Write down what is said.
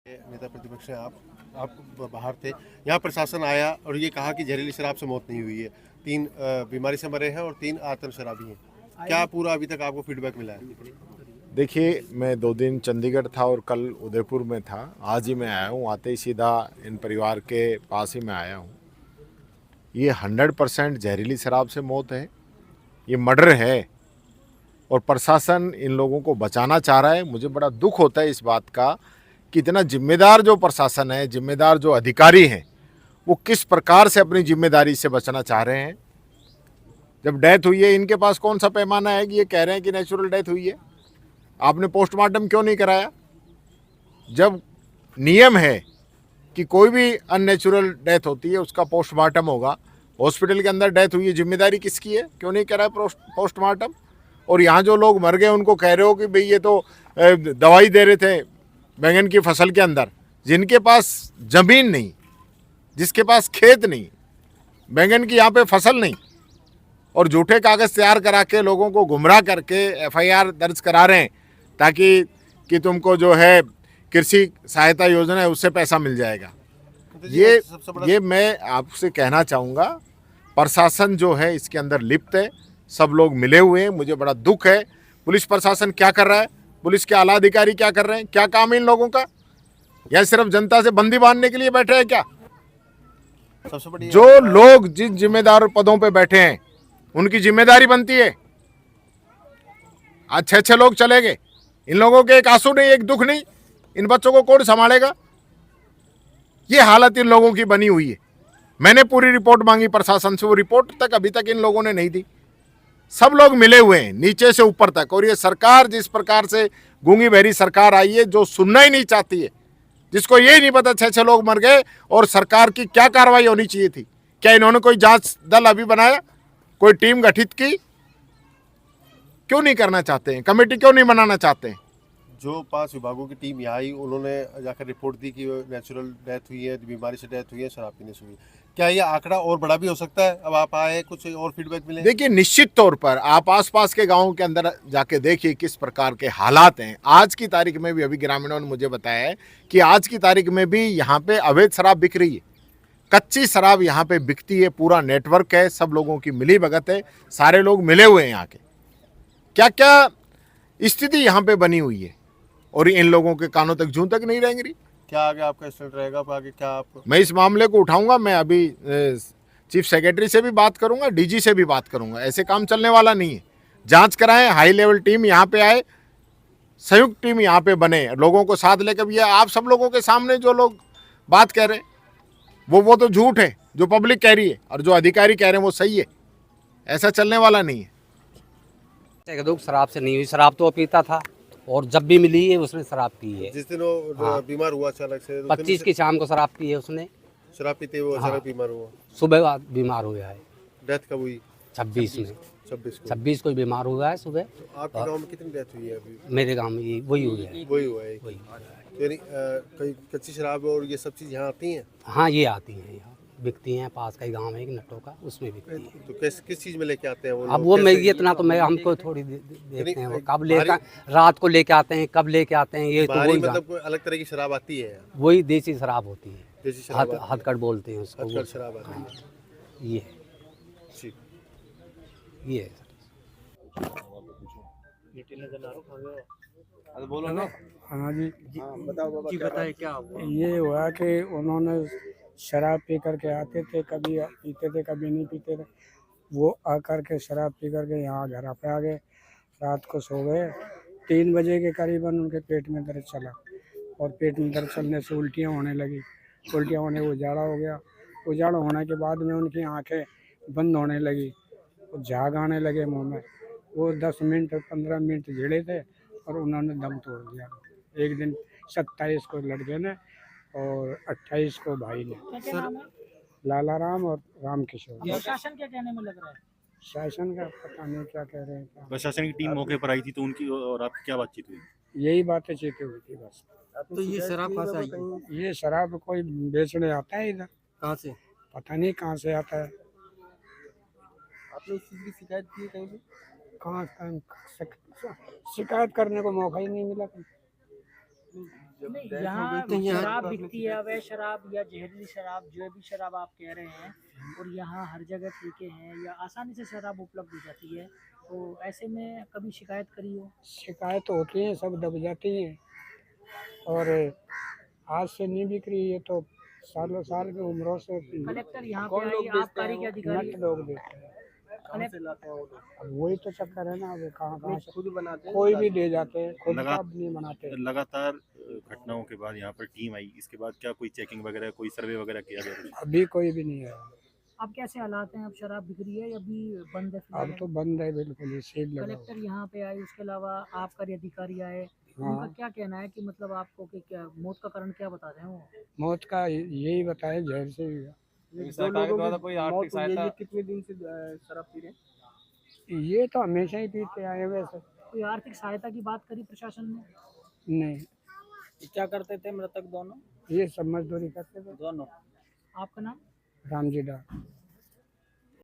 नेता प्रतिपक्ष हैं आप बाहर थे। यहाँ प्रशासन आया और ये कहा कि जहरीली शराब से मौत नहीं हुई है, 3 बीमारी से मरे हैं और 3 आतंक शराबी हैं। क्या पूरा अभी तक आपको फीडबैक मिला है? देखिए, मैं 2 दिन चंडीगढ़ था और कल उदयपुर में था। आज ही मैं आया हूँ, आते ही सीधा इन परिवार के पास ही मैं आया हूँ। ये 100% जहरीली शराब से मौत है, ये मर्डर है और प्रशासन इन लोगों को बचाना चाह रहा है। मुझे बड़ा दुख होता है इस बात का कि इतना जिम्मेदार जो प्रशासन है, जिम्मेदार जो अधिकारी हैं, वो किस प्रकार से अपनी जिम्मेदारी से बचना चाह रहे हैं। जब डेथ हुई है, इनके पास कौन सा पैमाना है कि ये कह रहे हैं कि नेचुरल डेथ हुई है? आपने पोस्टमार्टम क्यों नहीं कराया? जब नियम है कि कोई भी अननेचुरल डेथ होती है उसका पोस्टमार्टम होगा, हॉस्पिटल के अंदर डेथ हुई है, जिम्मेदारी किसकी है? क्यों नहीं कराया पोस्टमार्टम? और यहाँ जो लोग मर गए उनको कह रहे हो कि भाई ये तो दवाई दे रहे थे बैंगन की फसल के अंदर। जिनके पास जमीन नहीं, जिसके पास खेत नहीं, बैंगन की यहाँ पे फसल नहीं, और झूठे कागज़ तैयार करा के लोगों को गुमराह करके एफआईआर दर्ज करा रहे हैं ताकि कि तुमको जो है कृषि सहायता योजना है उससे पैसा मिल जाएगा। ये मैं आपसे कहना चाहूँगा, प्रशासन जो है इसके अंदर लिप्त है, सब लोग मिले हुए हैं। मुझे बड़ा दुख है। पुलिस प्रशासन क्या कर रहा है? पुलिस के आला अधिकारी क्या कर रहे हैं? क्या काम है इन लोगों का? या सिर्फ जनता से बंदी बांधने के लिए बैठे हैं क्या? सबसे बड़ी जो लोग जिन जिम्मेदार पदों पे बैठे हैं उनकी जिम्मेदारी बनती है। आज 6 लोग चले गए, इन लोगों के एक आंसू नहीं, एक दुख नहीं, इन बच्चों को कौन संभालेगा? ये हालत इन लोगों की बनी हुई है। मैंने पूरी रिपोर्ट मांगी प्रशासन से, वो रिपोर्ट तक अभी तक इन लोगों ने नहीं दी। सब लोग मिले हुए हैं नीचे से ऊपर तक, और ये सरकार जिस प्रकार से गूंगी बहरी सरकार आई है, जो सुनना ही नहीं चाहती है, जिसको यही नहीं पता 6 लोग मर गए और सरकार की क्या कार्रवाई होनी चाहिए थी। क्या इन्होंने कोई जांच दल अभी बनाया? कोई टीम गठित की? क्यों नहीं करना चाहते हैं? कमेटी क्यों नहीं बनाना चाहते हैं? जो 5 विभागों की टीम यहाँ आई, उन्होंने जाकर रिपोर्ट दी कि नेचुरल डेथ हुई है, बीमारी से डेथ हुई है, शराब पीने से हुई है। क्या ये आंकड़ा और बड़ा भी हो सकता है? अब आप आए, कुछ और फीडबैक मिले? देखिए, निश्चित तौर पर आप आसपास के गांवों के अंदर जाके देखिए किस प्रकार के हालात हैं। आज की तारीख में भी अभी ग्रामीणों ने मुझे बताया है कि आज की तारीख में भी यहाँ पे अवैध शराब बिक रही है, कच्ची शराब यहाँ पे बिकती है। पूरा नेटवर्क है, सब लोगों की मिली भगत है, सारे लोग मिले हुए हैं यहाँ के। क्या क्या स्थिति यहाँ पे बनी हुई है, और इन लोगों के कानों तक जूं तक नहीं रहेंगी। क्या आगे आपका स्टैंड रहेगा? आगे क्या आप? मैं इस मामले को उठाऊंगा। मैं अभी चीफ सेक्रेटरी से भी बात करूंगा, डीजी से भी बात करूंगा। ऐसे काम चलने वाला नहीं है। जांच कराएं, हाई लेवल टीम यहाँ पे आए, संयुक्त टीम यहाँ पे बने, लोगों को साथ लेकर। ये आप सब लोगों के सामने जो लोग बात कह रहे हैं वो तो झूठ है, जो पब्लिक कह रही है, और जो अधिकारी कह रहे हैं वो सही है। ऐसा चलने वाला नहीं है। शराब से नहीं हुई, शराब तो पीता था और जब भी मिली है उसने शराब पी है। जिस दिन वो बीमार हुआ अचानक से, 25 की शाम को शराब पी है उसने। शराब पीते हुए अचानक बीमार हुआ। सुबह बीमार हुआ है। डेथ कब हुई? 26 में। 26 को बीमार हुआ है सुबह। तो आपके गांव में कितनी डेथ हुई है अभी? मेरे गांव में वही हुई है। वही हुआ है। यानी कई कच्ची शराब और ये सब चीज़ यहाँ आती हैं? हाँ, ये आती हैं यहाँ, बिकती हैं। पास का ही गांव है एक नट्टो का, उसमें बिकती हैं। तो किस चीज़ में लेके आते हैं वो? अब वो मैं इतना तो मैं हमको थोड़ी देखते हैं वो कब लेकर रात को लेके आते हैं, कब लेके आते हैं, ये तो वही मतलब कोई अलग तरह की शराब आती है? वही देसी शराब होती है, देसी शराब हथकड़ बोलते हैं उसको। हथकड़ शराब आती है। ये ये बोलो ना। हाँ जी बताओ बताइए क्या हुआ? ये हुआ कि उन्होंने शराब पी करके आते थे, कभी पीते थे कभी नहीं पीते थे। वो आकर के शराब पी करके यहाँ घर पे आ गए, रात को सो गए। 3 बजे के करीबन उनके पेट में दर्द चला, और पेट में दर्द चलने से उल्टियाँ होने लगी। उल्टियाँ होने उजाड़ा हो गया। उजाड़ा होने के बाद में उनकी आंखें बंद होने लगी, झाग आने लगे मुँह में। वो 10 मिनट 15 मिनट झेले थे और उन्होंने दम तोड़ दिया। एक दिन 27 को लड़के ने और 28 को भाई ने। लाला राम और राम किशोर। प्रशासन क्या कहने में लग रहा है? शासन का पता नहीं क्या कह रहे हैं। प्रशासन की टीम मौके पर आई थी, तो उनकी और आपकी क्या बातचीत हुई? यही बातें चीतें हुई थी बस। तो ये शराब कहाँ से आई? ये शराब कोई बेचने आता है इधर, कहाँ से? पता नहीं कहाँ से आता है। आपने इस चीज़ की शिकायत की है कहीं पे? कहाँ शिकायत करने को मौका ही नहीं मिला। जब नहीं, death हो यहाँ गई तो यहाँ- शराब बिकती है, अवैध शराब या जहरीली शराब, जो भी शराब आप कह रहे हैं, और यहाँ हर जगह ठेके हैं या आसानी से शराब उपलब्ध हो जाती है, तो ऐसे में कभी शिकायत करी हो? शिकायत होती है, सब दब जाती हैं। और आज से नहीं बिक रही है तो सालों साल की उम्रों से कलेक्टर यहाँ कौन पे लोग आई, बेचते आबकारी हैं के वो? अधिकारी नट लोग देते हैं। कहाँ से लाते हैं वो लोग? अब वही तो चक्कर है ना, अब कहाँ कहाँ से खुद बनाते हैं कोई या भी ले जाते हैं, खुद लगा- का नहीं बनाते। लगातार घटनाओं के बाद यहाँ पर टीम आई, इसके बाद क्या कोई चेकिंग वगैरह, कोई सर्वे वगैरह किया गया कुछ? अभी कोई भी नहीं है, अब कैसे हालात हैं? अब शराब बिक रही है या अभी बंद है अब फिलहाल? तो बंद है बिल्कुल, ये सील लगा हुआ कलेक्टर यहाँ पे आए, उसके अलावा आबकारी अधिकारी आए, हाँ। उनका क्या कहना है कि मतलब आपको कि क्या मौत का कारण क्या बता रहे हैं वो? मौत का यही बताए, जहर से हुआ। दो लोगों की मौत हुई है, ये कितने दिन से शराब पी रहे हैं? ये तो हमेशा ही पीते आए हैं वैसे। कोई आर्थिक सहायता की बात करी प्रशासन ने? नहीं, क्या करते थे मृतक दोनों? ये सब मजदूरी करते थे। दोनों। आपका नाम? रामजी डार।